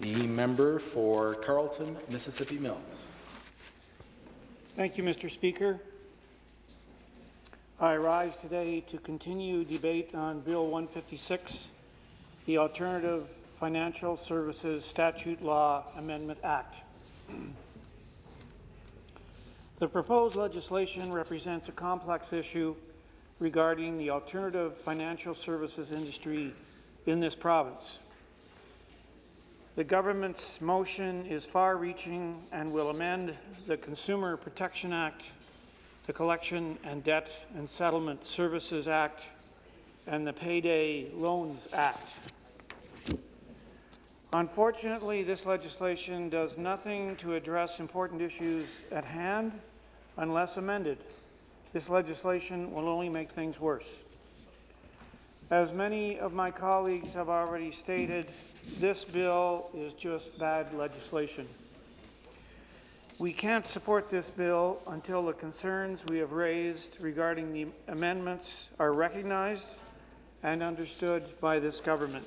The member for Carleton, Mississippi Mills. Thank you, Mr. Speaker. I rise today to continue debate on Bill 156, the Alternative Financial Services Statute Law Amendment Act. The proposed legislation represents a complex issue regarding the alternative financial services industry in this province. The government's motion is far-reaching and will amend the Consumer Protection Act, the Collection and Debt and Settlement Services Act, and the Payday Loans Act. Unfortunately, this legislation does nothing to address important issues at hand. Unless amended, this legislation will only make things worse. As many of my colleagues have already stated, this bill is just bad legislation. We can't support this bill until the concerns we have raised regarding the amendments are recognized and understood by this government.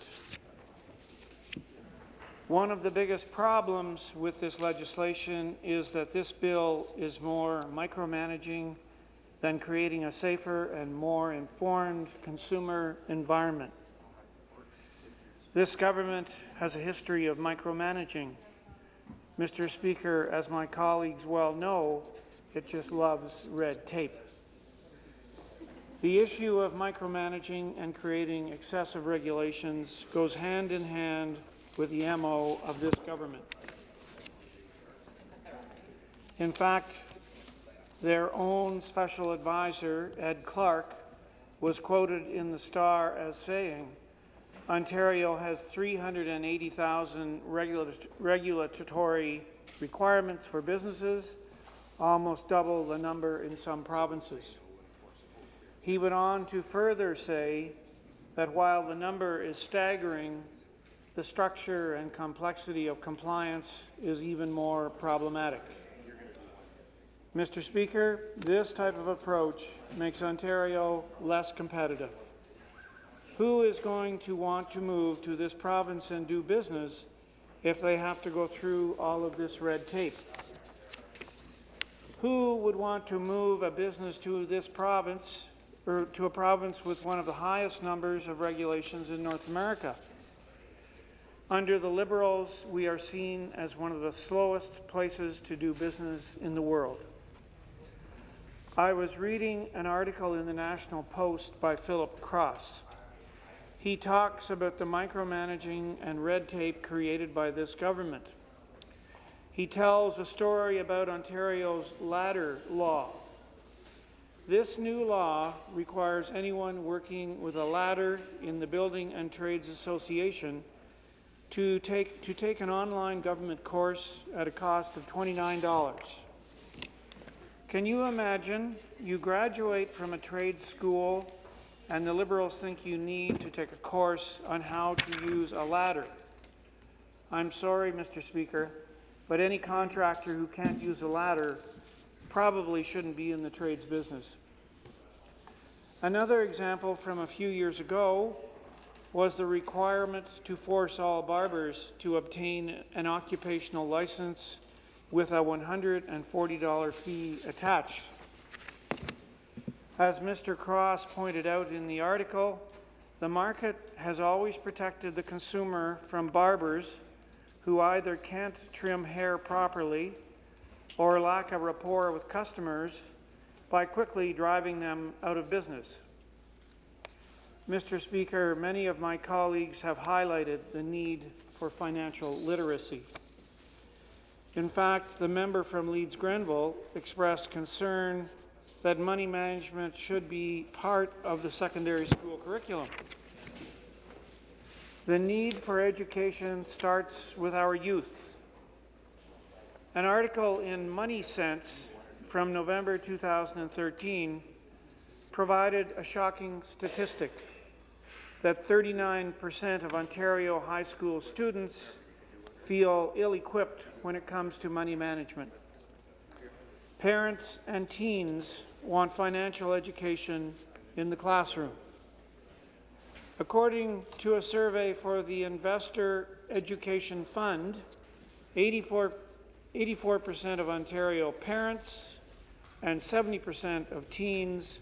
One of the biggest problems with this legislation is that this bill is more micromanaging than creating a safer and more informed consumer environment. This government has a history of micromanaging. Mr. Speaker, as my colleagues well know, it just loves red tape. The issue of micromanaging and creating excessive regulations goes hand in hand with the MO of this government. In fact, their own special advisor, Ed Clark, was quoted in the Star as saying, Ontario has 380,000 regulatory requirements for businesses, almost double the number in some provinces. He went on to further say that while the number is staggering, the structure and complexity of compliance is even more problematic. Mr. Speaker, this type of approach makes Ontario less competitive. Who is going to want to move to this province and do business if they have to go through all of this red tape? Who would want to move a business to this province or to a province with one of the highest numbers of regulations in North America? Under the Liberals, we are seen as one of the slowest places to do business in the world. I was reading an article in the National Post by Philip Cross. He talks about the micromanaging and red tape created by this government. He tells a story about Ontario's ladder law. This new law requires anyone working with a ladder in the Building and Trades Association to take an online government course at a cost of $29. Can you imagine you graduate from a trade school and the Liberals think you need to take a course on how to use a ladder? I'm sorry, Mr. Speaker, but any contractor who can't use a ladder probably shouldn't be in the trades business. Another example from a few years ago was the requirement to force all barbers to obtain an occupational license with a $140 fee attached. As Mr. Cross pointed out in the article, the market has always protected the consumer from barbers who either can't trim hair properly or lack a rapport with customers by quickly driving them out of business. Mr. Speaker, many of my colleagues have highlighted the need for financial literacy. In fact, the member from Leeds-Grenville expressed concern that money management should be part of the secondary school curriculum. The need for education starts with our youth. An article in Money Sense from November 2013 provided a shocking statistic that 39% of Ontario high school students feel ill-equipped when it comes to money management. Parents and teens want financial education in the classroom. According to a survey for the Investor Education Fund, 84% of Ontario parents and 70% of teens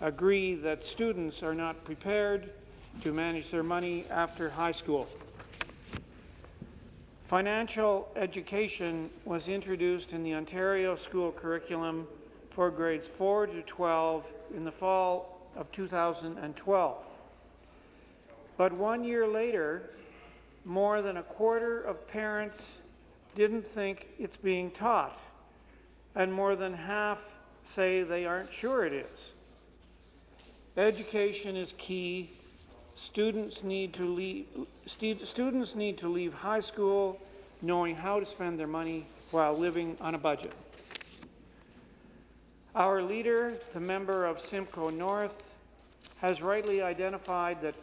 agree that students are not prepared to manage their money after high school. Financial education was introduced in the Ontario school curriculum for grades 4 to 12 in the fall of 2012. But 1 year later, more than a quarter of parents didn't think it's being taught, and more than half say they aren't sure it is. Education is key. Students need to leave high school knowing how to spend their money while living on a budget. Our leader, the member of Simcoe North, has rightly identified that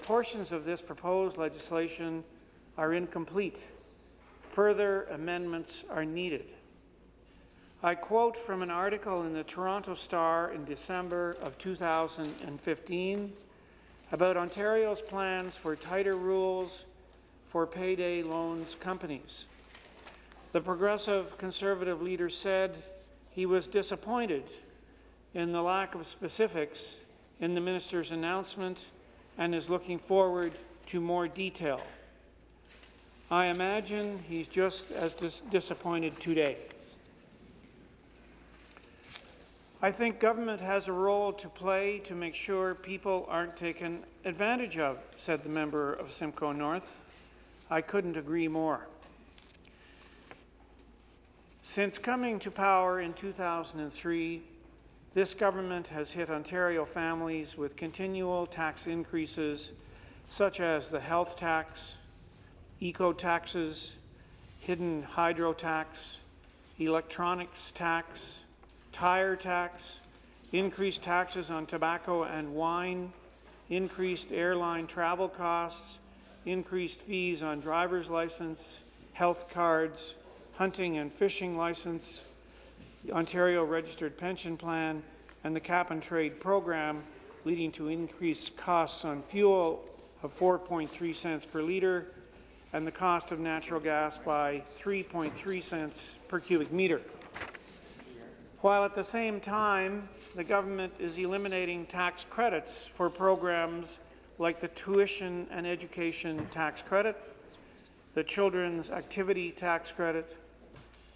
portions of this proposed legislation are incomplete. Further amendments are needed. I quote from an article in the Toronto Star in December of 2015 about Ontario's plans for tighter rules for payday loans companies. The Progressive Conservative leader said he was disappointed in the lack of specifics in the minister's announcement and is looking forward to more detail. I imagine he's just as disappointed today. I think government has a role to play to make sure people aren't taken advantage of, said the member of Simcoe North. I couldn't agree more. Since coming to power in 2003, this government has hit Ontario families with continual tax increases such as the health tax, eco-taxes, hidden hydro tax, electronics tax, tire tax, increased taxes on tobacco and wine, increased airline travel costs, increased fees on driver's license, health cards, hunting and fishing license, the Ontario Registered Pension Plan, and the Cap and Trade program, leading to increased costs on fuel of 4.3 cents per litre and the cost of natural gas by 3.3 cents per cubic metre. While at the same time, the government is eliminating tax credits for programs like the Tuition and Education Tax Credit, the Children's Activity Tax Credit,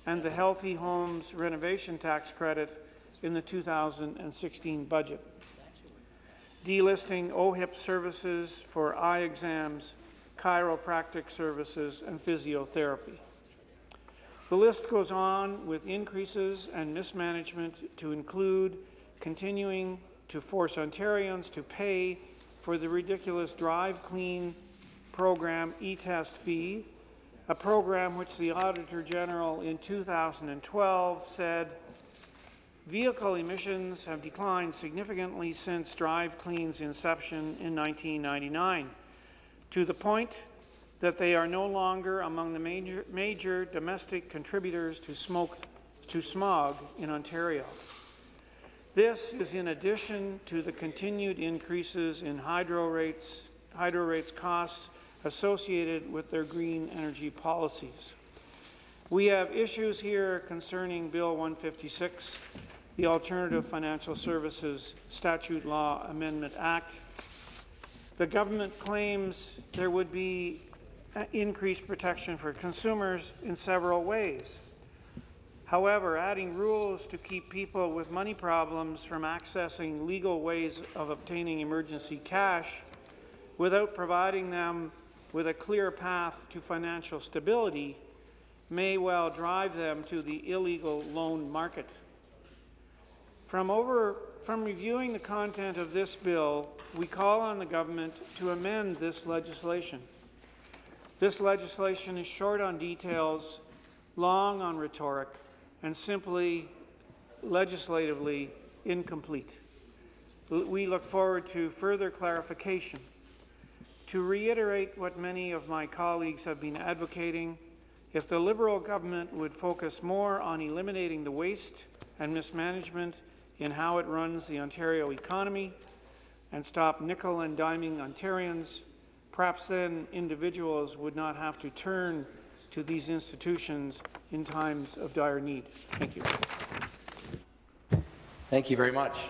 and the Healthy Homes Renovation Tax Credit in the 2016 budget. Delisting OHIP services for eye exams, chiropractic services, and physiotherapy. The list goes on with increases and mismanagement to include continuing to force Ontarians to pay for the ridiculous Drive Clean program e-test fee, a program which the Auditor General in 2012 said vehicle emissions have declined significantly since Drive Clean's inception in 1999, to the point that they are no longer among the major domestic contributors to smog in Ontario. This is in addition to the continued increases in hydro rates costs associated with their green energy policies. We have issues here concerning Bill 156, the Alternative Financial Services Statute Law Amendment Act. The government claims there would be increased protection for consumers in several ways. However, adding rules to keep people with money problems from accessing legal ways of obtaining emergency cash without providing them with a clear path to financial stability may well drive them to the illegal loan market. From reviewing the content of this bill, we call on the government to amend this legislation. This legislation is short on details, long on rhetoric, and simply legislatively incomplete. We look forward to further clarification. To reiterate what many of my colleagues have been advocating, if the Liberal government would focus more on eliminating the waste and mismanagement in how it runs the Ontario economy and stop nickel and diming Ontarians, perhaps then individuals would not have to turn to these institutions in times of dire need. Thank you. Thank you very much.